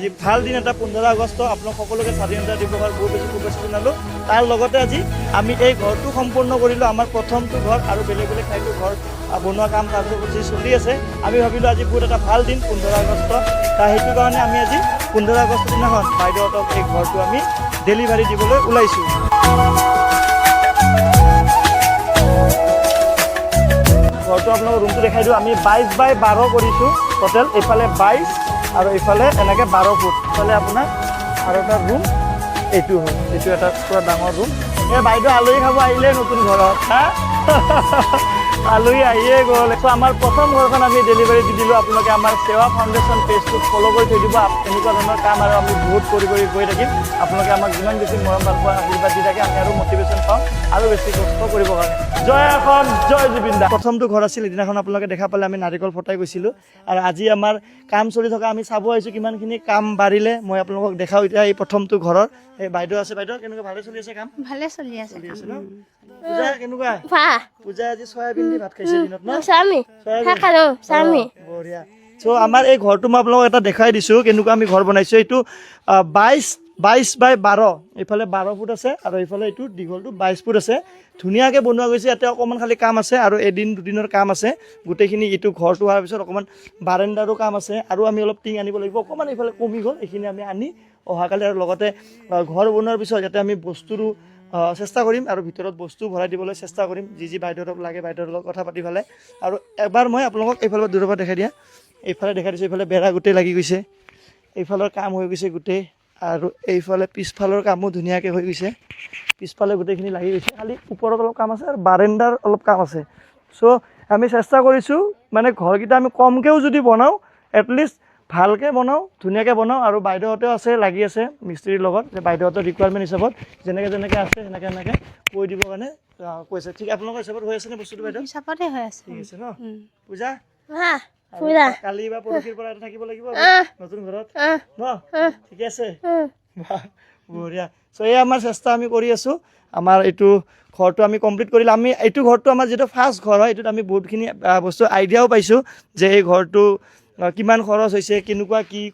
আজি ভাল দিন এটা 15 আগষ্ট আপোনাক সকলোকে স্বাধীনতা দিৱসৰ বহুত বেছি শুভেচ্ছা জনালোঁ। তাৰ লগতে আজি আমি এই ঘৰটো সম্পূৰ্ণ কৰিলোঁ, আমাৰ প্ৰথমটো ঘৰ আৰু বেলেগ বেলেগ ঠাইতো ঘৰ বনোৱা কাম কাৰ্যসূচী চলি আছে। আমি ভাবিলোঁ আজি বহুত এটা ভাল দিন 15 আগষ্ট, সেইটো কাৰণে আমি আজি 15 আগষ্ট দিনাখন বাইদেউহঁতক এই ঘৰটো আমি ডেলিভাৰী দিবলৈ ওলাইছোঁ। ঘৰটো আপোনালোকৰ ৰুমটো দেখাই দিওঁ। আমি 22x12 কৰিছোঁ টোটেল, এইফালে 22 আৰু এইফালে এনেকৈ 12 ফুট। এইফালে আপোনাৰ আৰু এটা ৰুম এইটো হয়, এইটো এটা পুৰা ডাঙৰ ৰুম। এই বাইদেউ আলহী খাব আহিলে নতুন ঘৰত, হা আলহী আহিয়ে গ'ল। আমাৰ প্ৰথম ঘৰখন আমি ডেলিভাৰী দি দিলোঁ। আপোনালোকে আমাৰ সেৱা ফাউণ্ডেশ্যন পেজটো ফ'ল' কৰি থৈ দিব। এনেকুৱা ধৰণৰ কাম আৰু আমি বহুত কৰি গৈ থাকিম। আপোনালোকে আমাক যিমান বেছি মৰম ভাল পোৱা আশীৰ্বাদ দি থাকে, আমি আৰু মটিভেশ্যন পাওঁ আৰু বেছি কষ্ট কৰিবৰ কাৰণে। জয় অসম, জয় জুবিন দা। প্ৰথমটো ঘৰ আছিল, সিদিনাখন আপোনালোকে দেখা পালে আমি নাৰিকল ফটাই গৈছিলোঁ। আৰু আজি আমাৰ কাম চলি থকা আমি চাব আহিছোঁ কিমানখিনি কাম বাঢ়িলে। মই আপোনালোকক দেখাওঁ এতিয়া এই প্ৰথমটো ঘৰৰ। এই বাইদেউ আছে, বাইদেউ কেনেকুৱা ভালে চলি আছে কাম? ভালে চলি আছে ন? পূজা কেনেকুৱা? পূজা আজি চয়াবিন দি ভাত খাইছে দিনত ন? বঢ়িয়া। চ' আমাৰ এই ঘৰটো মই আপোনালোকক এটা দেখাই দিছোঁ কেনেকুৱা আমি ঘৰ বনাইছোঁ। এইটো 22x12, এইফালে 12 ফুট আছে আৰু এইফালে এইটো দীঘলটো 22 ফুট আছে। ধুনীয়াকৈ বনোৱা গৈছে। ইয়াতে অকণমান খালি কাম আছে আৰু এদিন দুদিনৰ কাম আছে। গোটেইখিনি এইটো ঘৰটো হোৱাৰ পিছত অকণমান বাৰাণ্ডাৰো কাম আছে আৰু আমি অলপ টিং আনিব লাগিব। অকণমান এইফালে কমি গ'ল, এইখিনি আমি আনি অহাকালি আৰু লগতে ঘৰ বনোৱাৰ পিছত যাতে আমি বস্তুটো চেষ্টা কৰিম আৰু ভিতৰত বস্তু ভৰাই দিবলৈ চেষ্টা কৰিম। যি বাইদেউহঁতক লাগে বাইদেউৰ লগত কথা পাতি পেলাই। আৰু এবাৰ মই আপোনালোকক এইফালে দূৰৰ পৰা দেখাই দিয়া, এইফালে দেখাই দিছোঁ। এইফালে বেৰা গোটেই লাগি গৈছে, এইফালৰ কাম হৈ গৈছে গোটেই, আৰু এইফালে পিছফালৰ কামো ধুনীয়াকৈ হৈ গৈছে। পিছফালে গোটেইখিনি লাগি গৈছে, খালি ওপৰত অলপ কাম আছে আৰু বাৰাণ্ডাৰ অলপ কাম আছে। চ' আমি চেষ্টা কৰিছোঁ মানে ঘৰকেইটা আমি কমকৈও যদি বনাওঁ এটলিষ্ট ভালকৈ বনাওঁ, ধুনীয়াকৈ বনাওঁ। আৰু বাইদেউহঁতেও আছে, লাগি আছে মিস্ত্ৰীৰ লগত, যে বাইদেউহঁতৰ ৰিকুৱাৰমেণ্ট হিচাপত যেনেকৈ আছে সেনেকৈ কৈ দিবৰ কাৰণে কৈছে। ঠিক আপোনালোকৰ হিচাপত হৈ আছেনে বস্তুটো বাইদেউ? হিচাপতে হৈ আছে। ঠিক আছে ন? পূজা কালি বা পৰহিৰ পৰা থাকিব লাগিব নতুন ঘৰত ন? ঠিকে আছে, বঢ়িয়া। চ' এই আমাৰ চেষ্টা আমি কৰি আছোঁ। আমাৰ এইটো ঘৰটো আমি কমপ্লিট কৰিলোঁ। আমি এইটো ঘৰটো আমাৰ যিটো ফাৰ্ষ্ট ঘৰ হয়, এইটোত আমি বহুতখিনি বস্তু আইডিয়াও পাইছোঁ যে এই ঘৰটো কিমান খৰচ হৈছে,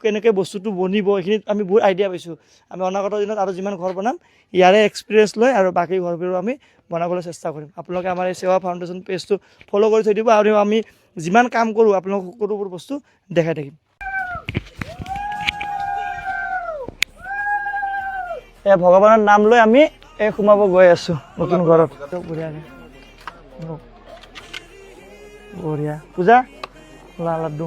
কেনেকৈ বস্তুটো বনিব, এইখিনিত আমি বহুত আইডিয়া পাইছোঁ। আমি অনাগত দিনত আৰু যিমান ঘৰ বনাম ইয়াৰে এক্সপিৰিয়েঞ্চ লৈ আৰু বাকী ঘৰবোৰো আমি বনাবলৈ চেষ্টা কৰিম। আপোনালোকে আমাৰ এই সেৱা ফাউণ্ডেশ্যন পেজটো ফ'ল' কৰি থৈ দিব আৰু আমি যিমান কাম কৰোঁ আপোনালোকক সকলোবোৰ বস্তু দেখাই থাকিম। এই ভগৱানৰ নাম লৈ আমি সোমাব গৈ আছোঁ নতুন ঘৰত। বঢ়িয়া পূজা লাড্ডু,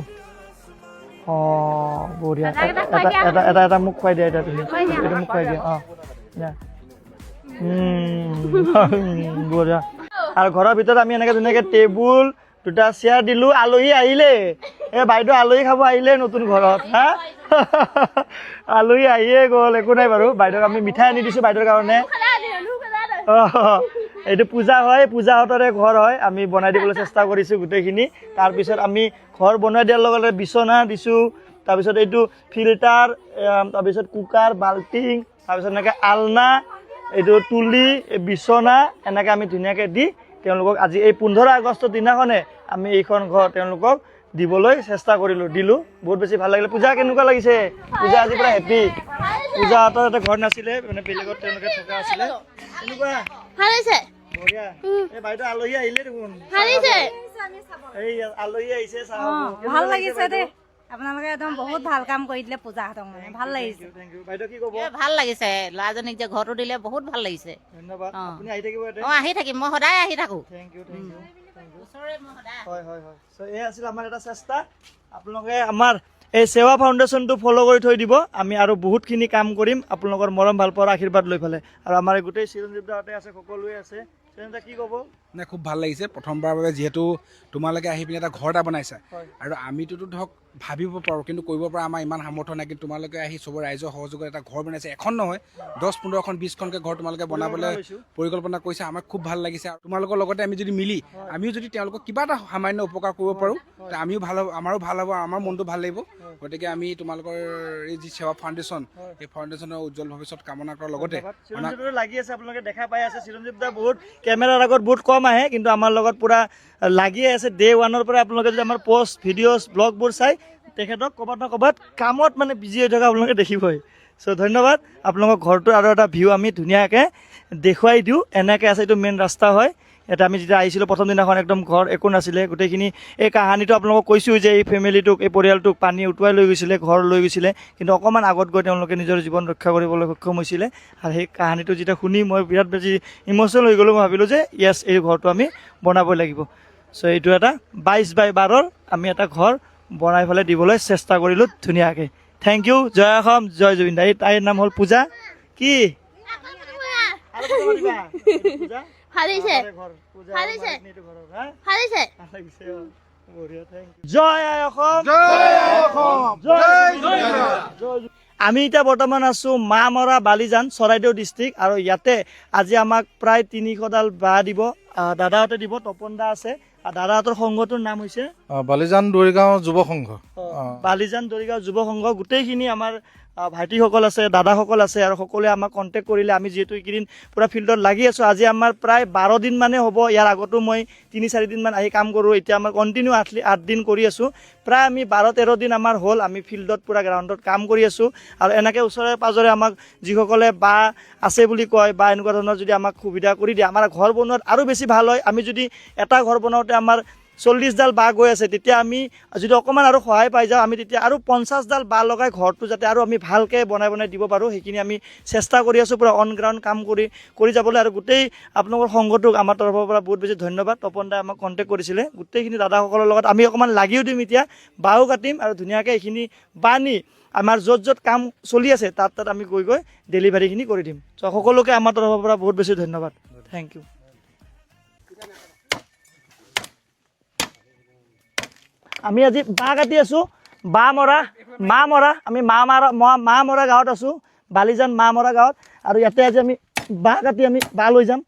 বঢ়িয়া। এটা মোক খুৱাই দিয়া, তুমি এইটো মোক খুৱাই দিয়া। বঢ়িয়া। আৰু ঘৰৰ ভিতৰত আমি এনেকৈ ধুনীয়াকৈ টেবুল দুটা চেয়াৰ দিলোঁ। আলহী আহিলে, এই বাইদেউ আলহী খাব আহিলে নতুন ঘৰত, হা আলহী আহিয়ে গ'ল। একো নাই বাৰু, বাইদেউক আমি মিঠাই আনি দিছোঁ বাইদেউৰ কাৰণে। এইটো পূজা হয়, পূজাহঁতৰে ঘৰ হয়। আমি বনাই দিবলৈ চেষ্টা কৰিছোঁ গোটেইখিনি। তাৰপিছত আমি ঘৰ বনাই দিয়াৰ লগতে বিচনা দিছোঁ, তাৰপিছত এইটো ফিল্টাৰ, তাৰপিছত কুকাৰ, বাল্টিং, তাৰপিছত এনেকৈ আলনা, এইটো তুলি, বিচনা এনেকৈ আমি ধুনীয়াকৈ দি তেওঁলোকক আজি এই 15 আগষ্টৰ দিনাখনে আমি এইখন ঘৰ তেওঁলোকক দিবলৈ চেষ্টা দিলোঁ। বহুত বেছি ভাল লাগিলে। পূজা কেনেকুৱা লাগিছে? পূজা আজি পুৰা হেপী। পূজাহঁতৰ এটা ঘৰ নাছিলে, মানে বেলেগত তেওঁলোকে থকা আছিলে। কেনেকুৱা? বঢ়িয়া। এই বাইদেউ আলহী আহিলে দেখোন, এই আলহী আহিছে, ভাল লাগিছে দেই। আপোনালোকে একদম বহুত ভাল কাম কৰি দিলে পূজাহঁতক, মানে ভাল লাগিছে। বাইদেউ কি ক'ব? ভাল লাগিছে, ল'ৰাজনীক যে ঘৰটো দিলে বহুত ভাল লাগিছে। ধন্যবাদ। আপুনি আহি থাকিব ইয়াতে? আহি থাকিম, মই সদায় আহি থাকোঁ। Thank you. হয়। চ' এই আছিল আমাৰ এটা চেষ্টা। আপোনালোকে আমাৰ এই সেৱা ফাউণ্ডেশ্যনটো ফ'ল' কৰি থৈ দিব। আমি আৰু বহুতখিনি কাম কৰিম আপোনালোকৰ মৰম ভাল পোৱাৰ আশীৰ্বাদ লৈ পেলাই। আৰু আমাৰ এই গোটেই চিৰঞ্জীৱ দাহঁতে আছে, সকলোৱে আছে। চিৰঞ্জীৱ দা কি ক'ব? নাই, খুব ভাল লাগিছে। প্ৰথমবাৰৰ বাবে যিহেতু তোমালোকে আহি পিনে এটা ঘৰ এটা বনাইছা, আৰু আমিতোতো ধৰক ভাবিব পাৰোঁ কিন্তু কৰিব পৰা আমাৰ ইমান সামৰ্থ্য নাই। কিন্তু তোমালোকে আহি চবৰ ৰাইজৰ সহযোগত এটা ঘৰ বনাইছে, এখন নহয় 10, 15খন, 20খনকৈ ঘৰ তোমালোকে বনাবলৈ পৰিকল্পনা কৰিছে। আমাৰ খুব ভাল লাগিছে। আৰু তোমালোকৰ লগতে আমি যদি মিলি আমিও যদি তেওঁলোকক কিবা এটা সামান্য উপকাৰ কৰিব পাৰোঁ, আমিও ভাল হ'ব, আমাৰো ভাল হ'ব, আমাৰ মনটো ভাল লাগিব। গতিকে আমি তোমালোকৰ এই যি সেৱা ফাউণ্ডেশ্যন, এই ফাউণ্ডেশ্যনৰ উজ্জ্বল ভৱিষ্যত কামনা কৰাৰ লগতে লাগি আছে। আপোনালোকে দেখা পাই আছে চিৰঞ্জীৱ দা বহুত কেমেৰাৰ আগত বহুত কম আহে, কিন্তু আমাৰ লগত পুৰা লাগিয়ে আছে ডে 1ৰ পৰা। আপোনালোকে যদি আমাৰ পষ্ট ভিডিঅ'জ ব্লগবোৰ চাই তেখেতক ক'ৰবাত নহয় ক'ৰবাত কামত মানে বিজি হৈ থকা আপোনালোকে দেখিবই। চ' ধন্যবাদ। আপোনালোকৰ ঘৰটোৰ আৰু এটা ভিউ আমি ধুনীয়াকৈ দেখুৱাই দিওঁ। এনেকৈ আছে, এইটো মেইন ৰাস্তা হয়। ইয়াতে আমি যেতিয়া আহিছিলোঁ প্ৰথম দিনাখন একদম ঘৰ একো নাছিলে, গোটেইখিনি এই কাহানীটো আপোনালোকক কৈছোঁ যে এই ফেমিলিটোক, এই পৰিয়ালটোক পানী উটুৱাই লৈ গৈছিলে, ঘৰ লৈ গৈছিলে, কিন্তু অকণমান আগত গৈ তেওঁলোকে নিজৰ জীৱন ৰক্ষা কৰিবলৈ সক্ষম হৈছিলে। আৰু সেই কাহানীটো যেতিয়া শুনি মই বিৰাট বেছি ইম'চনেল হৈ গ'লোঁ। মই ভাবিলোঁ যে য়েছ, এই ঘৰটো আমি বনাবই লাগিব। চ' এইটো এটা 22x12 আমি এটা ঘৰ বনাই পেলাই দিবলৈ চেষ্টা কৰিলোঁ ধুনীয়াকৈ। Thank you. জয় অসম, জয় জুবিন দা। তাইৰ নাম হ'ল পূজা। কি আমি এতিয়া বৰ্তমান আছোঁ মামৰা বালিজান, চৰাইদেউ ডিষ্ট্ৰিক্ট। আৰু ইয়াতে আজি আমাক প্ৰায় 300ডাল বাঁহ দিব, দাদাহঁতে দিব, তপন দা আছে। আৰু দাদাহঁতৰ সংঘটোৰ নাম হৈছে বালিজান দৰিগাঁও যুৱ সংঘ। বালিজান দৰিগাঁও যুৱ সংঘ। গোটেইখিনি আমাৰ ভাইটিসকল আছে, দাদাসকল আছে, আৰু সকলোৱে আমাক কণ্টেক্ট কৰিলে। আমি যিহেতু এইকেইদিন পূৰা ফিল্ডত লাগি আছোঁ। আজি আমাৰ প্ৰায় 12 দিন মানে হ'ব। ইয়াৰ আগতো মই 3-4 দিনমান আহি কাম কৰোঁ। এতিয়া আমাৰ কণ্টিনিউ 8 দিন কৰি আছোঁ। প্ৰায় আমি 12-13 দিন আমাৰ হ'ল আমি ফিল্ডত পূৰা গ্ৰাউণ্ডত কাম কৰি আছোঁ। আৰু এনেকৈ ওচৰে পাঁজৰে আমাক যিসকলে বাঁহ আছে বুলি কয় বা এনেকুৱা ধৰণৰ যদি আমাক সুবিধা কৰি দিয়ে, আমাৰ ঘৰ বনোৱাত আৰু বেছি ভাল হয়। আমি যদি এটা ঘৰ বনাওঁতে আমাৰ 40ডাল বাঁহ গৈ আছে, তেতিয়া আমি যদি অকণমান আৰু সহায় পাই যাওঁ, আমি তেতিয়া আৰু 50ডাল বাঁহ লগাই ঘৰটো যাতে আৰু আমি ভালকৈ বনাই দিব পাৰোঁ, সেইখিনি আমি চেষ্টা কৰি আছোঁ পূৰা অন গ্ৰাউণ্ড কাম কৰি যাবলৈ। আৰু গোটেই আপোনালোকৰ সংঘটোক আমাৰ তৰফৰ পৰা বহুত বেছি ধন্যবাদ। তপন দাই আমাক কণ্টেক্ট কৰিছিলে। গোটেইখিনি দাদাসকলৰ লগত আমি অকণমান লাগিও দিম, এতিয়া বাঁহো কাটিম, আৰু ধুনীয়াকৈ এইখিনি বাঁহ নি আমাৰ য'ত কাম চলি আছে তাত আমি গৈ ডেলিভাৰীখিনি কৰি দিম। চ' সকলোকে আমাৰ তৰফৰ পৰা বহুত বেছি ধন্যবাদ। Thank you. আমি আজি বাঁহ কাটি আছোঁ, মামৰা আমি মামৰা গাঁৱত আছোঁ, বালিজান মামৰা গাঁৱত। আৰু ইয়াতে আজি আমি বাঁহ কাটি আমি বাঁহ লৈ যাম।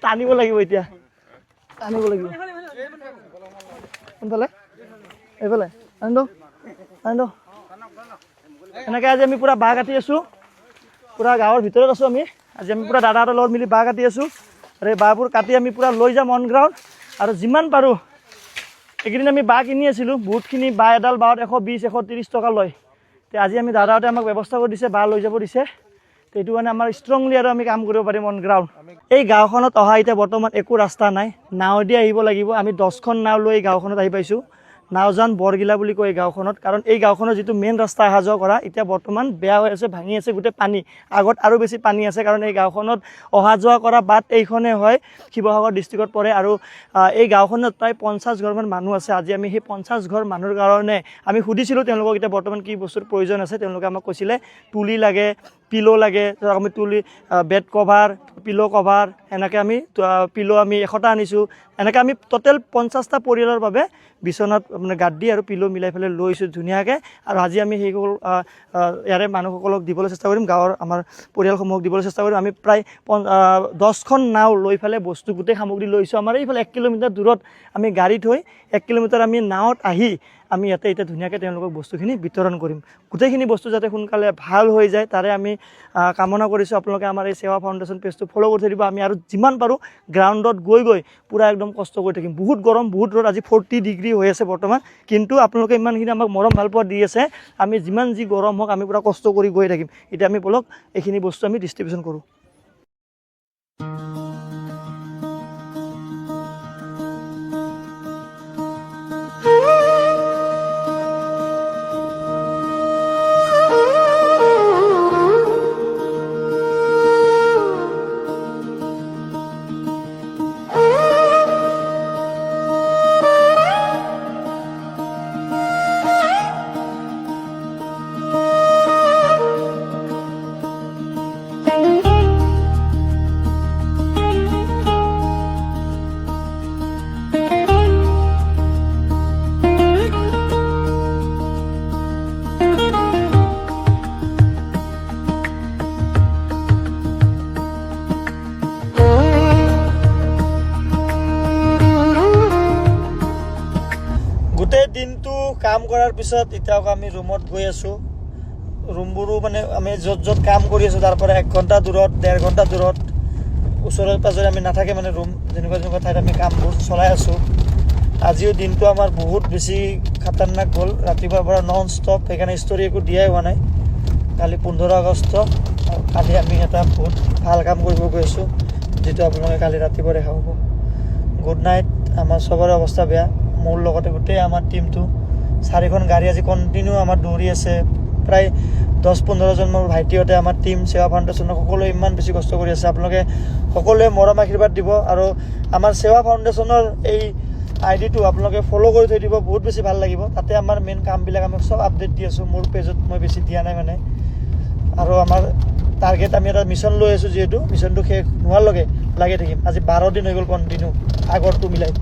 টানিব লাগিব, এতিয়া টানিব লাগিব। কোনফালে? এইফালে আনি দিওঁ। এনেকৈ আজি আমি পূৰা বাঁহ কাটি আছোঁ, পূৰা গাঁৱৰ ভিতৰত আছোঁ আমি। আজি আমি পূৰা দাদাহঁতৰ লগত মিলি বাঁহ কাটি আছোঁ। আৰু এই বাঁহবোৰ কাটি আমি পূৰা লৈ যাম অন গ্ৰাউণ্ড। আৰু যিমান পাৰোঁ, এইকেইদিন আমি বাঁহ কিনি আছিলোঁ, বহুতখিনি বাঁহ, এডাল বাঁহত 120-130 টকা লয়। তে আজি আমি দাদাহঁতে আমাক ব্যৱস্থা কৰি দিছে, বাঁহ লৈ যাব দিছে। সেইটো কাৰণে আমাৰ ষ্ট্ৰংলি আৰু আমি কাম কৰিব পাৰিম অন গ্ৰাউণ্ড। এই গাঁওখনত অহা এতিয়া বৰ্তমান একো ৰাস্তা নাই, নাৱেদি আহিব লাগিব। আমি 10খন নাও লৈ এই গাঁওখনত আহি পাইছোঁ। নাওজান বৰগিলা বুলি কয় এই গাঁওখনত। কাৰণ এই গাঁওখনৰ যিটো মেইন ৰাস্তা অহা যোৱা কৰা, এতিয়া বৰ্তমান বেয়া হৈ আছে, ভাঙি আছে, গোটেই পানী। আগত আৰু বেছি পানী আছে, কাৰণ এই গাঁওখনত অহা যোৱা কৰা বাট এইখনে হয়, শিৱসাগৰ ডিষ্ট্ৰিক্টত পৰে। আৰু এই গাঁওখনত প্ৰায় 50 ঘৰমান মানুহ আছে। আজি আমি সেই 50 ঘৰ মানুহৰ কাৰণে আমি সুধিছিলোঁ তেওঁলোকক এতিয়া বৰ্তমান কি বস্তুৰ প্ৰয়োজন আছে। তেওঁলোকে আমাক কৈছিলে তুলি লাগে, পিলো লাগে। ধৰক আমি তুলি, বেড কভাৰ, পিলো কভাৰ, এনেকৈ আমি পিলো আমি 100টা আনিছোঁ। এনেকৈ আমি টোটেল 50টা পৰিয়ালৰ বাবে বিচনাত মানে গাদ্দি আৰু পিলো মিলাই পেলাই লৈছোঁ ধুনীয়াকৈ। আৰু আজি আমি সেইসকল ইয়াৰে মানুহসকলক দিবলৈ চেষ্টা কৰিম, গাঁৱৰ আমাৰ পৰিয়ালসমূহক দিবলৈ চেষ্টা কৰিম। আমি প্ৰায় 10খন নাও লৈ পেলাই বস্তু গোটেই সামগ্ৰী লৈছোঁ। আমাৰ এইফালে 1 কিলোমিটাৰ দূৰত আমি গাড়ী থৈ 1 কিলোমিটাৰ আমি নাৱত আহি আমি ইয়াতে এতিয়া ধুনীয়াকৈ তেওঁলোকক বস্তুখিনি বিতৰণ কৰিম। গোটেইখিনি বস্তু যাতে সোনকালে ভাল হৈ যায় তাৰে আমি কামনা কৰিছোঁ। আপোনালোকে আমাৰ এই সেৱা ফাউণ্ডেশ্যন পেজটো ফ'ল' কৰি থাকিব। আমি আৰু যিমান পাৰোঁ গ্ৰাউণ্ডত গৈ পূৰা একদম কষ্ট কৰি থাকিম। বহুত গৰম, বহুত ৰ'দ। আজি 40 ডিগ্ৰী হৈ আছে বৰ্তমান, কিন্তু আপোনালোকে ইমানখিনি আমাক মৰম ভাল পোৱা দি আছে। আমি যিমান যি গৰম হওক আমি পূৰা কষ্ট কৰি গৈ থাকিম। এতিয়া আমি বলক এইখিনি বস্তু আমি ডিষ্ট্ৰিবিউশ্যন কৰোঁ। কৰাৰ পিছত এতিয়া আমি ৰুমত গৈ আছোঁ ৰুমবোৰো মানে আমি য'ত কাম কৰি আছোঁ তাৰ পৰা 1 ঘণ্টা দূৰত 1.5 ঘণ্টা দূৰত ওচৰে পাজৰে আমি নাথাকে মানে ৰুম যেনেকুৱা ঠাইত আমি কামবোৰ চলাই আছোঁ আজিও দিনটো আমাৰ বহুত বেছি খাতাৰনাক গ'ল ৰাতিপুৱাৰ পৰা নন ষ্টপ সেইকাৰণে ষ্টৰি একো দিয়াই হোৱা নাই কালি 15 আগষ্ট আৰু কালি আমি এটা বহুত ভাল কাম কৰিব গৈ আছোঁ যেটো আপোনালোকে কালি ৰাতিপুৱা দেখা পাব গুড নাইট আমাৰ সবৰে অৱস্থা বেয়া মোৰ লগতে গোটেই আমাৰ টিমটো 4খন গাড়ী আজি কণ্টিনিউ আমাৰ দৌৰি আছে প্ৰায় 10-15 জন মোৰ ভাইটিহঁতে আমাৰ টিম সেৱা ফাউণ্ডেশ্যনৰ সকলোৱে ইমান বেছি কষ্ট কৰি আছে আপোনালোকে সকলোৱে মৰম আশীৰ্বাদ দিব আৰু আমাৰ সেৱা ফাউণ্ডেশ্যনৰ এই আইডিটো আপোনালোকে ফলো কৰি থৈ দিব বহুত বেছি ভাল লাগিব তাতে আমাৰ মেইন কামবিলাক আমি সব আপডেট দি আছোঁ মোৰ পেজত মই বেছি দিয়া নাই মানে আৰু আমাৰ টাৰ্গেট আমি এটা মিছন লৈ আছোঁ যিহেতু মিছনটো শেষ নোহোৱালৈকে লাগি থাকিম আজি 12 দিন হৈ গ'ল কণ্টিনিউ আগৰটো মিলাই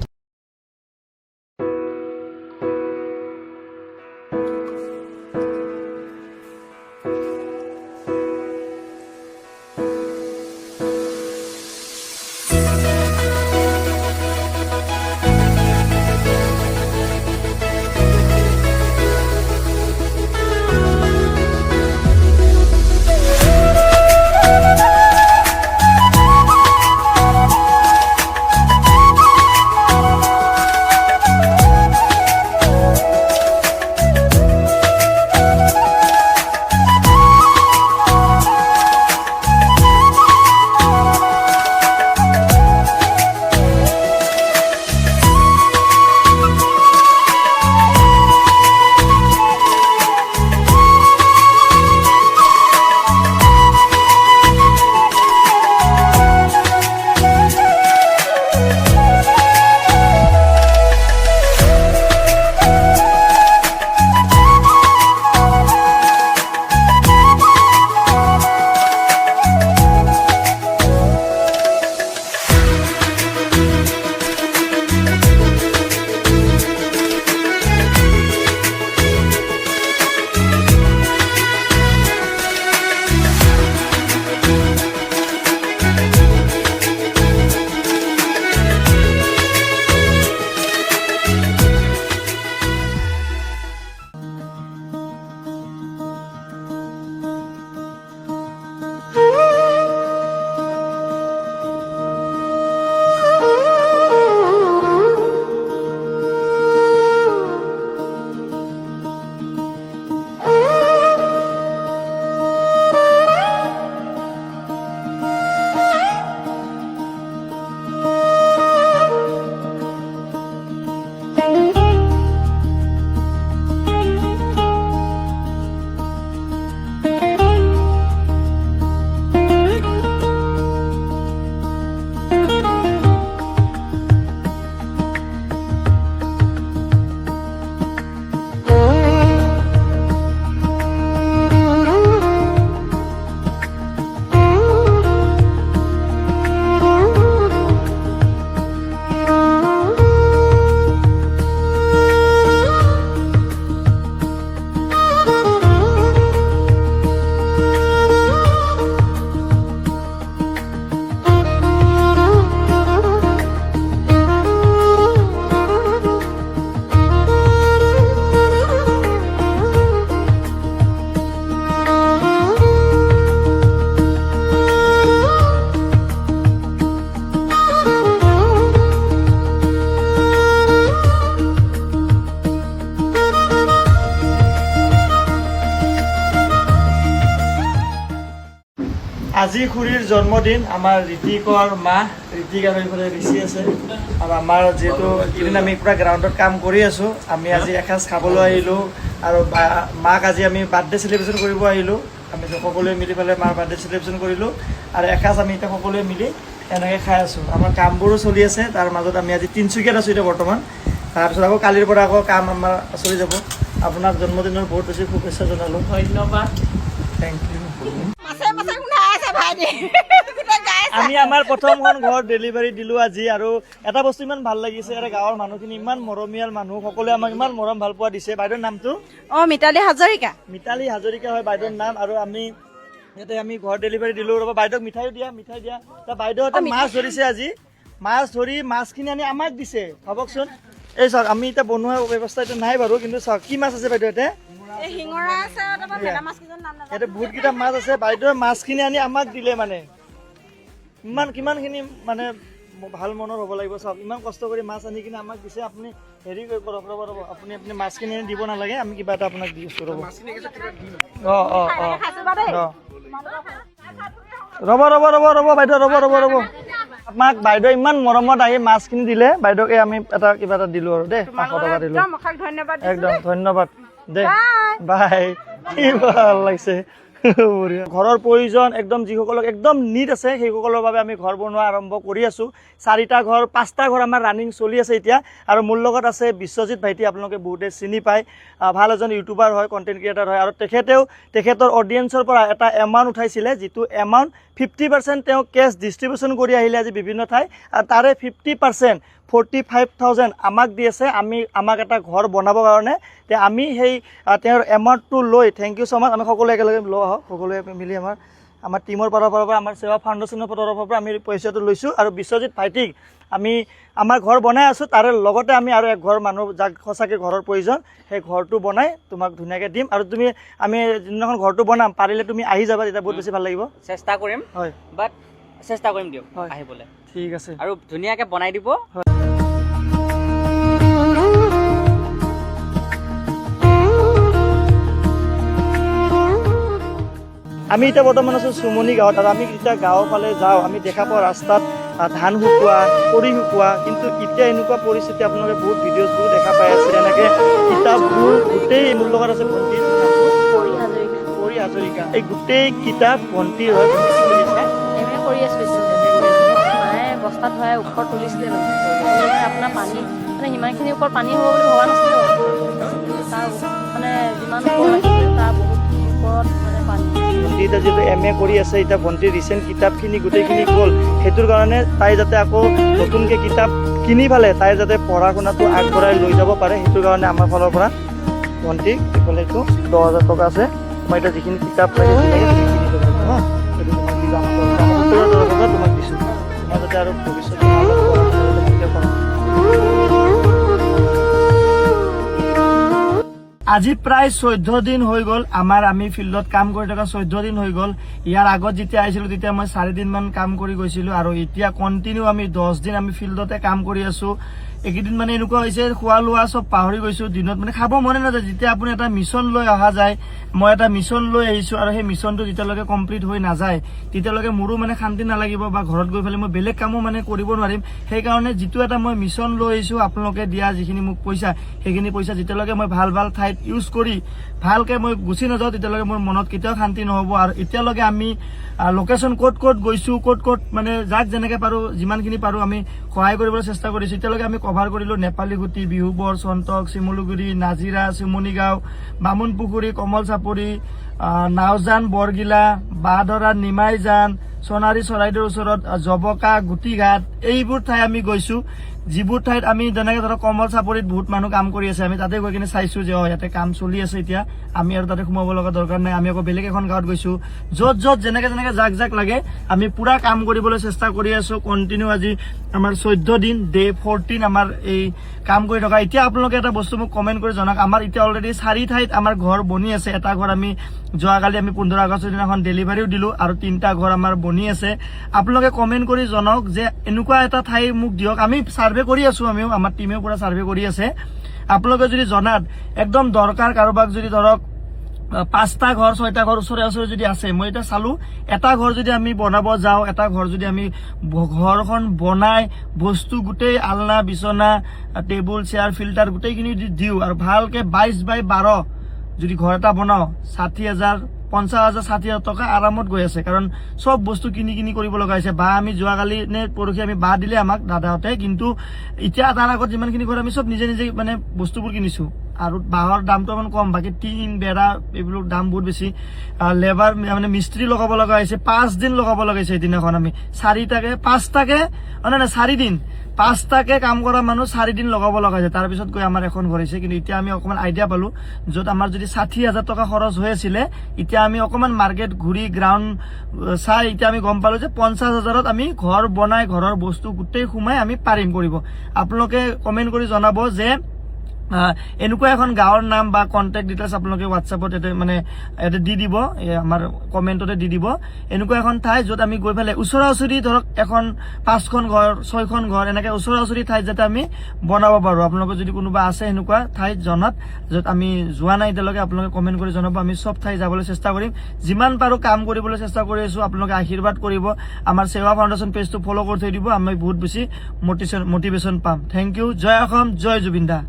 আজি খুৰীৰ জন্মদিন আমাৰ ঋতিকৰ মা ঋতিক আৰু এইফালে ঋষি আছে আৰু আমাৰ যিহেতু এইদিন আমি পুৰা গ্ৰাউণ্ডত কাম কৰি আছোঁ আমি আজি এসাঁজ খাবলৈ আহিলোঁ আৰু মাক আজি আমি বাৰ্থডে চেলিব্ৰেশ্যন কৰিব আহিলোঁ আমি সকলোৱে মিলি পেলাই মাৰ বাৰ্থডে চেলিব্ৰেশ্যন কৰিলোঁ আৰু এসাঁজ আমি এতিয়া সকলোৱে মিলি এনেকৈ খাই আছোঁ আমাৰ কামবোৰো চলি আছে তাৰ মাজত আমি আজি তিনিচুকীয়াত আছোঁ এতিয়া বৰ্তমান তাৰপিছত আকৌ কালিৰ পৰা আকৌ কাম আমাৰ চলি যাব আপোনাক জন্মদিনৰ বহুত বেছি শুভেচ্ছা জনালোঁ ধন্যবাদ থেংক ইউ আমি আমাৰ প্ৰথমখন ঘৰ ডেলিভাৰী দিলোঁ আজি আৰু এটা বস্তু ইমান ভাল লাগিছে ইয়াৰে গাঁৱৰ মানুহখিনি ইমান মৰমীয়াল মানুহ সকলোৱে আমাক ইমান মৰম ভাল পোৱা দিছে বাইদেউৰ নামটো মিতালী হাজৰিকা মিতালী হাজৰিকা হয় বাইদেউৰ নাম আৰু আমি ইয়াতে আমি ঘৰ ডেলিভাৰী দিলোঁ ৰ'বা বাইদেউক মিঠাই দিয়া তা বাইদেউহঁতে মাছ ধৰিছে আজি মাছ ধৰি মাছখিনি আনি আমাক দিছে ভাবকচোন এই চাওক আমি এতিয়া বনোৱা ব্যৱস্থা এতিয়া নাই বাৰু, কিন্তু চাওক কি মাছ আছে বাইদেউ ইয়াতে? শিঙৰা আছে ভেলা মাছ কেইজন নাম ইয়াতে বহুতকেইটা মাছ আছে। বাইদেৱে মাছখিনি আনি আমাক দিলে মানে কিমানখিনি মানে ভাল মনৰ হ'ব লাগিব চাওক। ইমান কষ্ট কৰি মাছ আনি কিনে আমাক দিছে। আপুনি হেৰি কৰিব ৰ'ব আপুনি মাছখিনি দিব নালাগে, আমি কিবা এটা আপোনাক দি আছোঁ ৰ'ব। ৰ'ব বাইদেউ ৰ'ব। আমাক বাইদেউ ইমান মৰমত আহি মাছখিনি দিলে। বাইদেউক আমি এটা কিবা এটা দিলোঁ আৰু দেই, 500 টকা দিলোঁ। একদম ধন্যবাদ দেই, বাই। কি ভাল লাগিছে। ঘৰৰ প্ৰয়োজন একদম যিসকলক একদম নিড আছে সেইসকলৰ বাবে আমি ঘৰ বনোৱা আৰম্ভ কৰি আছোঁ। 4টা ঘৰ 5টা ঘৰ আমাৰ ৰানিং চলি আছে এতিয়া। আৰু মোৰ লগত আছে বিশ্বজিৎ ভাইটি, আপোনালোকে বহুতে চিনি পায়। ভাল এজন ইউটিউবাৰ হয়, কণ্টেণ্ট ক্ৰিয়েটাৰ হয়। আৰু তেখেতৰ অডিয়েঞ্চৰ পৰা এটা এমাউণ্ট উঠাইছিলে, যিটো এমাউণ্ট 50% তেওঁ কেছ ডিষ্ট্ৰিবিউশ্যন কৰি আহিলে আজি বিভিন্ন ঠাই। আৰু তাৰে 50% 45,000 আমাক দি আছে, আমাক এটা ঘৰ বনাবৰ কাৰণে। তে আমি সেই তেওঁৰ এমাউণ্টটো লৈ থেংক ইউ ছ' মাছ। আমি সকলোৱে একেলগে লওঁ আহক, সকলোৱে মিলি আমাৰ টীমৰ তৰফৰ পৰা, আমাৰ সেৱা ফাউণ্ডেশ্যনৰ তৰফৰ পৰা আমি পইচাটো লৈছোঁ। আৰু বিশ্বজিৎ ভাইটিক আমি আমাৰ ঘৰ বনাই আছোঁ, তাৰে লগতে আমি আৰু এক ঘৰ মানুহ যাক সঁচাকৈ ঘৰৰ প্ৰয়োজন, সেই ঘৰটো বনাই তোমাক ধুনীয়াকৈ দিম। আৰু আমি যিদিনাখন ঘৰটো বনাম পাৰিলে তুমি আহি যাবা, তেতিয়া বহুত বেছি ভাল লাগিব। চেষ্টা কৰিম, হয় বাট চেষ্টা কৰিম দিয়ক আহিবলৈ। ঠিক আছে, আৰু ধুনীয়াকৈ বনাই দিব। আমি এতিয়া বৰ্তমান আছোঁ চুমনি গাঁৱত। আৰু আমি যেতিয়া গাঁৱৰ ফালে যাওঁ আমি দেখা পাওঁ ৰাস্তাত ধান শুকোৱা, খৰি শুকোৱা। কিন্তু এতিয়া এনেকুৱা পৰিস্থিতি আপোনালোকে বহুত ভিডিঅ'জবোৰ দেখা পাই আছে। এনেকৈ কিতাপবোৰ গোটেই মোৰ লগত আছে ভণ্টি পৰি হাজৰিকা। এই গোটেই কিতাপ ভণ্টিৰ হয়। কৰি আছোঁ মায়ে বস্তাত ভৰাই ওপৰত তুলিছিলে আপোনাৰ পানী মানে সিমানখিনি ওপৰত পানী হ'ব বুলি ভবা নাছিলোঁ। তাৰ মানে যিমান ওপৰত লাগিছিলে তাৰ বহুত ওপৰত মানে পানী। ভণ্টি এতিয়া যিহেতু MA কৰি আছে, এতিয়া ভণ্টিৰ ৰিচেণ্ট কিতাপখিনি গোটেইখিনি গ'ল। সেইটোৰ কাৰণে তাই যাতে আকৌ নতুনকৈ কিতাপ কিনি পেলাই তাই যাতে পঢ়া শুনাটো আগবঢ়াই লৈ যাব পাৰে, সেইটোৰ কাৰণে আমাৰ ফালৰ পৰা ভণ্টিক এইফালে এইটো 10,000 টকা আছে। মই এতিয়া যিখিনি কিতাপ লাগে সেইখিনি কিনি ল'ব লাগিব হা। সেইটো তোমাক দিবা, সকলোৰে তৰফৰ পৰা তোমাক দিছোঁ। তোমাৰ যাতে আৰু ভৱিষ্যতে ভালকৈ কৰা। আজি প্ৰায় 14 দিন হৈ গ'ল আমি ফিল্ডত কাম কৰি থকা 14 দিন হৈ গ'ল। ইয়াৰ আগত যেতিয়া আহিছিলোঁ তেতিয়া মই 4 দিনমান কাম কৰি গৈছিলোঁ। আৰু এতিয়া কণ্টিনিউ আমি 10 দিন আমি ফিল্ডতে কাম কৰি আছোঁ। এইকেইদিন মানে এনেকুৱা হৈছে খোৱা লোৱা চব পাহৰি গৈছোঁ। দিনত মানে খাব মনে নাযায়। যেতিয়া আপুনি এটা মিছন লৈ অহা যায়, মই এটা মিছন লৈ আহিছোঁ আৰু সেই মিছনটো যেতিয়ালৈকে কমপ্লিট হৈ নাযায় তেতিয়ালৈকে মোৰো মানে শান্তি নালাগিব, বা ঘৰত গৈ পেলাই মই বেলেগ কামো মানে কৰিব নোৱাৰিম। সেইকাৰণে যিটো এটা মই মিছন লৈ আহিছোঁ, আপোনালোকে দিয়া যিখিনি মোক পইচা, সেইখিনি পইচা যেতিয়ালৈকে মই ভাল ঠাইত ইউজ কৰি ভালকৈ মই গুচি নাযাওঁ তেতিয়ালৈকে মোৰ মনত কেতিয়াও শান্তি নহ'ব। আৰু এতিয়ালৈকে আমি লোকেশ্যন ক'ত গৈছোঁ, ক'ত মানে যাক যেনেকৈ পাৰোঁ যিমানখিনি পাৰোঁ আমি সহায় কৰিবলৈ চেষ্টা কৰিছোঁ। এতিয়ালৈকে আমি কভাৰ কৰিলোঁ নেপালীগুটি, বিহুবৰ, চন্তক, শিমলুগুৰি, নাজিৰা, চিমনিগাঁও, বামুণপুখুৰী, কমল চাপৰি, নাওজান, বৰগিলা, বাঁহধৰা, নিমাইজান, সোণাৰী চৰাইদেউৰ ওচৰত জবকা, গুটিঘাট, এইবোৰ ঠাই আমি গৈছোঁ। যিবোৰ ঠাইত আমি যেনেকৈ ধৰক কমল চাপৰিত বহুত মানুহ কাম কৰি আছে, আমি তাতে গৈ কিনে চাইছোঁ যে ইয়াতে কাম চলি আছে। এতিয়া আমি আৰু তাতে সোমাব লগা দৰকাৰ নাই। আমি আকৌ বেলেগ এখন গাঁৱত গৈছোঁ, য'ত যেনেকৈ যাক লাগে আমি পুৰা কাম কৰিবলৈ চেষ্টা কৰি আছোঁ। কণ্টিনিউ আজি আমাৰ 14 দিন, ডে 14 আমাৰ এই কাম কৰি থকা। এতিয়া আপোনালোকে এটা বস্তু মোক কমেণ্ট কৰি জনাওক, আমাৰ এতিয়া অলৰেডি 4 ঠাইত আমাৰ ঘৰ বনি আছে। এটা ঘৰ আমি যোৱাকালি আমি 15 আগষ্টৰ দিনাখন ডেলিভাৰীও দিলোঁ, আৰু 3টা ঘৰ আমাৰ বনি আছে। আপোনালোকে কমেণ্ট কৰি জনাওক যে এনেকুৱা এটা ঠাই মোক দিয়ক। আমি ছাৰ্ভে কৰি আছোঁ, আমাৰ টিমেও পুৰা ছাৰ্ভে কৰি আছে। আপোনালোকে যদি জনাত একদম দৰকাৰ কাৰোবাক যদি ধৰক 5টা ঘৰ 6টা ঘৰ ওচৰে যদি আছে, মই এতিয়া চালোঁ এটা ঘৰ যদি আমি বনাব যাওঁ, এটা ঘৰ যদি আমি ঘৰখন বনাই বস্তু গোটেই আলনা, বিচনা, টেবুল, চেয়াৰ, ফিল্টাৰ গোটেইখিনি যদি দিওঁ আৰু ভালকৈ 22x12 যদি ঘৰ এটা বনাওঁ, 60,000 50,000 60,000 টকা আৰামত গৈ আছে। কাৰণ চব বস্তু কিনি কৰিব লগা হৈছে। আমি যোৱাকালি নে পৰহি আমি দিলে আমাক দাদাহঁতে, কিন্তু এতিয়া তাৰ আগত যিমানখিনি ঘৰ আমি চব নিজে মানে বস্তুবোৰ কিনিছোঁ। আৰু বাঁহৰ দামটো অকমান কম, বাকী টিন বেৰা এইবিলাক দাম বহুত বেছি। লেবাৰ মানে মিস্ত্ৰী লগাব লগা হৈছে, 5 দিন লগাব লগা হৈছে। এদিনাখন আমি 4 দিন 5টাকে কাম কৰা মানুহ 4 দিন লগাব লগা হৈছে। তাৰপিছত গৈ আমাৰ এখন ঘৰ হৈছে। কিন্তু এতিয়া আমি অকমান আইডিয়া পালো, য'ত আমাৰ যদি 60,000 টকা খৰচ হৈ আছিলে, এতিয়া আমি অকমান মাৰ্কেট ঘূৰি গ্ৰাউণ্ড চাই এতিয়া আমি গম পালো যে 50,000ত আমি ঘৰ বনাই ঘৰৰ বস্তু গোটেই সোমাই আমি পাৰিম কৰিব। আপোনালোকে কমেণ্ট কৰি জনাব যে এনেকুৱা এখন গাঁৱৰ নাম বা কণ্টেক্ট ডিটেইলছ আপোনালোকে হোৱাটছএপত মানে দি দিব, আমাৰ কমেণ্টতে দি দিব। এনেকুৱা এখন ঠাই য'ত আমি গৈ পেলাই ওচৰা ওচৰি ধৰক এখন 5খন ঘৰ 6খন ঘৰ এনেকে ওচৰা ওচৰি ঠাইত যাতে আমি বনাব পাৰো। আপোনালোকৰ যদি কোনোবা আছে এনেকুৱা ঠাইত জনাত, য'ত আমি যোৱা নাই এতিয়ালৈকে, আপোনালোকে কমেণ্ট কৰি জনাব। আমি চব ঠাই যাবলৈ চেষ্টা কৰিম, যিমান পাৰো কাম কৰিবলৈ চেষ্টা কৰি আছো। আপোনালোকে আশীৰ্বাদ কৰিব, আমাৰ সেৱা ফাউণ্ডেশ্যন পেজটো ফ'ল' কৰি থৈ দিব। আমি বহুত বেছি মটিভেশ্যন পাম। Thank you. জয় অসম, জয় জুবিন দা।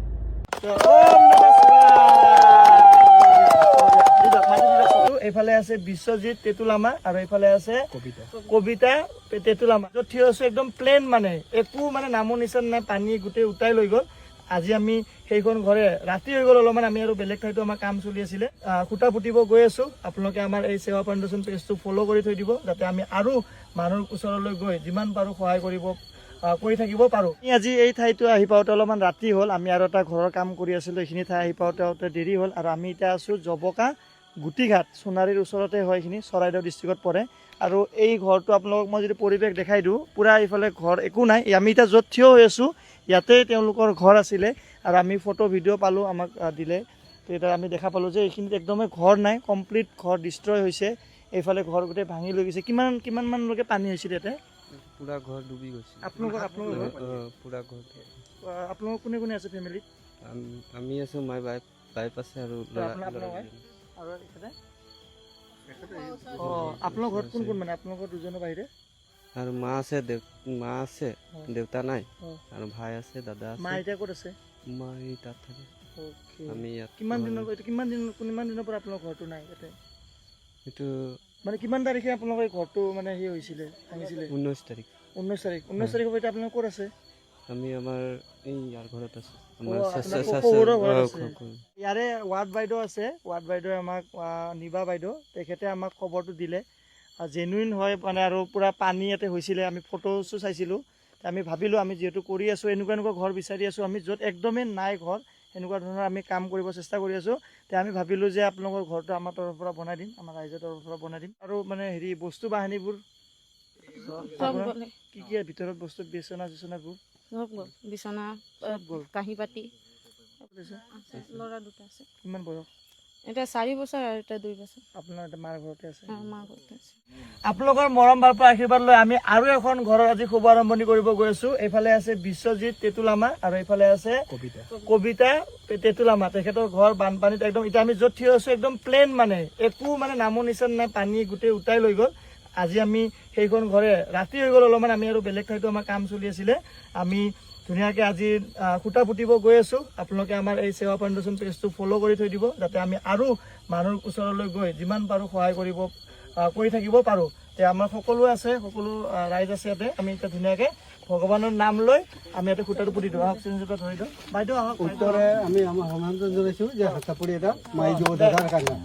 এইফালে আছে বিশ্বজিৎ তেতুলামা আৰু এইফালে আছে কবিতা তেতুলামা। য'ত থিয় আছো একদম প্লেন, মানে একো মানে নামো নিচান নাই, পানী গোটেই উটাই লৈ গ'ল। আজি আমি সেইখন ঘৰে ৰাতি হৈ গ'ল অলপমান, আমি আৰু বেলেগ ঠাইতো আমাৰ কাম চলি আছিলে। খুঁটা পুতিব গৈ আছো। আপোনালোকে আমাৰ এই সেৱা ফাউণ্ডেশ্যন পেজটো ফ'ল' কৰি থৈ দিব, যাতে আমি আৰু মানুহৰ ওচৰলৈ গৈ যিমান পাৰো সহায় কৰি থাকিব পাৰো। আজি এই ঠাইতো আহি পাওঁতে অলপমান ৰাতি হ'ল। আমি আৰু এটা ঘৰৰ কাম কৰি আছিলো, এইখিনি ঠাই আহি পাওঁতে দেৰি হ'ল। আৰু আমি এতিয়া আছো জবকা গুটিঘাট, সোণাৰীৰ ওচৰতে হয়, এইখিনি চৰাইদেউ ডিষ্ট্ৰিক্টত পৰে। আৰু এই ঘৰটো আপোনালোকক মই যদি পৰিৱেশ দেখাই দিওঁ, পুৰা এইফালে ঘৰ একো নাই। আমি এতিয়া য'ত থিয় হৈ আছো ইয়াতে তেওঁলোকৰ ঘৰ আছিলে, আৰু আমি ফটো ভিডিঅ' পালোঁ, আমাক দিলে। তো এতিয়া আমি দেখা পালোঁ যে এইখিনিত একদমেই ঘৰ নাই, কমপ্লিট ঘৰ ডিষ্ট্ৰয় হৈছে। এইফালে ঘৰ গোটেই ভাঙি লৈ গৈছে। কিমান মানলৈকে পানী হৈছিলে ইয়াতে? পুৰা ঘৰ ডুবি গৈছে। আপোনালোকৰ পুৰা ঘৰ। আপোনালোকৰ কোনে কোনে আছে ফেমিলিত? আমি আছো, মাই বাইপ আছে আৰু আপোনাৰ ঘৰত কোন কোন, মানে আপোনালোকৰ দুজনৰ বাহিৰে? আৰু মা আছে, দেউতা নাই, আৰু ভাই আছে, দাদা আছে। মা এতিয়া ক'ত আছে? মা এই তাত থাকে, আমি ইয়াত। কিমান দিনৰ পৰা আপোনালোকৰ ঘৰটো নাই ইয়াতে? এইটো মানে কিমান তাৰিখে আপোনালোকৰ ঘৰটো মানে সেই হৈছিলে, ভাঙিছিলে? 19 তাৰিখ। 19 তাৰিখৰ পৰা এতিয়া আপোনালোক ক'ত আছে? আমি আমাৰ এই ইয়াৰ ঘৰত আছো। ইয়াৰে ৱাৰ্ড বাইদেউ আছে, ৱাৰ্ড বাইদেৱে আমাক, নিবা বাইদেউ, তেখেতে আমাক খবৰটো দিলে। জেনুইন হয় মানে, আৰু পূৰা পানী ইয়াতে হৈছিলে। আমি ফটোছো চাইছিলোঁ। আমি ভাবিলোঁ, আমি যিহেতু কৰি আছোঁ, এনেকুৱা ঘৰ বিচাৰি আছোঁ আমি, য'ত একদমেই নাই ঘৰ, সেনেকুৱা ধৰণৰ আমি কাম কৰিব চেষ্টা কৰি আছোঁ। তে আমি ভাবিলোঁ যে আপোনালোকৰ ঘৰটো আমাৰ তৰফৰ পৰা বনাই দিম, আমাৰ ৰাইজৰ তৰফৰ পৰা বনাই দিম। আৰু মানে হেৰি বস্তু বাহিনীবোৰ কি কি ভিতৰত বস্তু, বিচনাবোৰ বিচনা, কাঁহী বাতি, ল'ৰা দুটা আছে। কিমান বয়স? এটা 4 বছৰ আৰু এটা 2 বছৰ। আপোনাৰ এটা মাৰ ঘৰতে আছে? মাৰ ঘৰতে আছে। আপোনালোকৰ মৰম বাৰ পৰা আশীৰ্বাদ লৈ আমি আৰু এখন ঘৰৰ আজি শুভ আৰম্ভণি কৰিব গৈ আছো। এইফালে আছে বিশ্বজিৎ তেতুলামা আৰু এইফালে আছে কবিতা তেতুলামা। তেখেতৰ ঘৰ বানপানীত একদম, এতিয়া আমি য'ত থিয় আছো একদম প্লেন, মানে একো মানে নামো নিচান নাই, পানী গোটেই উটাই লৈ গ'ল। আজি আমি সেইখন ঘৰে ৰাতি হৈ গ'ল অলপমান, আমি আৰু বেলেগ ঠাইতো আমাৰ কাম চলি আছিলে। আমি ধুনীয়াকৈ আজি খুঁটা পুতিব গৈ আছো। আপোনালোকে আমাৰ এই সেৱা ফাউণ্ডেশ্যন পেজটো ফ'ল' কৰি থৈ দিব, যাতে আমি আৰু মানুহৰ ওচৰলৈ গৈ যিমান পাৰো সহায় কৰি থাকিব পাৰো। এতিয়া আমাৰ সকলো আছে, সকলো ৰাইজ আছে ইয়াতে। আমি এতিয়া ধুনীয়াকৈ ভগৱানৰ নাম লৈ আমি ইয়াতে খুঁটাটো পুতি দিওঁ। আহক, চিঞ্জুটা ধৰি দিওঁ। বাইদেউ আহক। উত্তৰে আমি আমাৰ সমান্তৰাল জনাইছোঁ যে হাতাপুৰি এটা মাই দিব দাদাৰ কাৰণে।